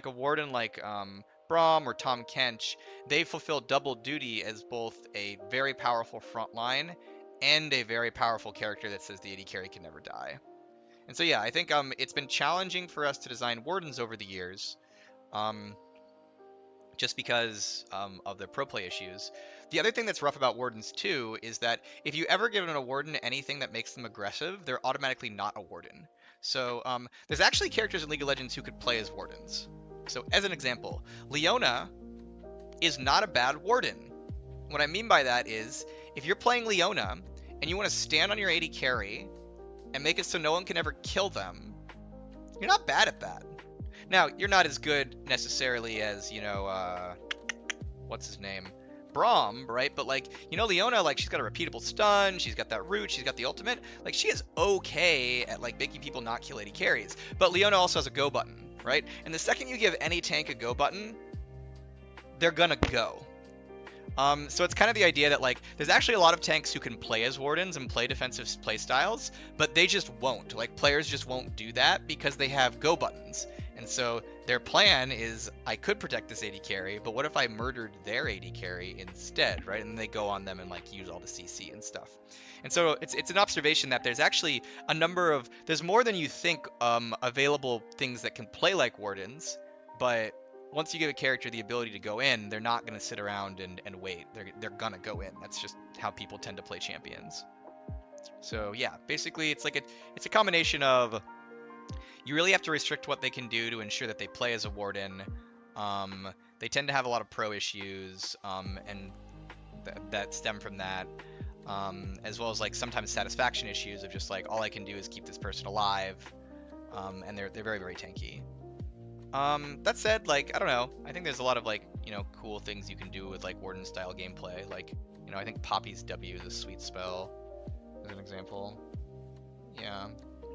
like a warden like Braum or Tom Kench, they fulfill double duty as both a very powerful front line and a very powerful character that says the AD carry can never die. And so yeah, I think it's been challenging for us to design wardens over the years, um, just because of the pro play issues. The other thing that's rough about wardens too is that if you ever give a warden anything that makes them aggressive, they're automatically not a warden. So there's actually characters in League of Legends who could play as wardens. So as an example, Leona is not a bad warden. What I mean by that is if you're playing Leona and you want to stand on your AD carry and make it so no one can ever kill them, you're not bad at that. Now, you're not as good necessarily as, what's his name? Braum, right? But like, Leona, like she's got a repeatable stun, she's got that root, she's got the ultimate. Like she is okay at like making people not kill AD carries. But Leona also has a go button, right? And the second you give any tank a go button, they're gonna go. So it's kind of the idea that like there's actually a lot of tanks who can play as wardens and play defensive play styles, but they just won't. Like players just won't do that because they have go buttons. And so their plan is I could protect this AD carry, but what if I murdered their AD carry instead, right? And then they go on them and like use all the CC and stuff. And so it's an observation that there's actually there's more than you think available things that can play like wardens, but once you give a character the ability to go in, they're not going to sit around and wait. They're going to go in. That's just how people tend to play champions. So yeah, basically it's a combination of you really have to restrict what they can do to ensure that they play as a warden. They tend to have a lot of pro issues, and that stem from that, as well as like sometimes satisfaction issues of just like all I can do is keep this person alive, and they're very, very tanky. That said, like, I don't know. I think there's a lot of like, cool things you can do with like warden style gameplay. Like, I think Poppy's W is a sweet spell as an example. Yeah.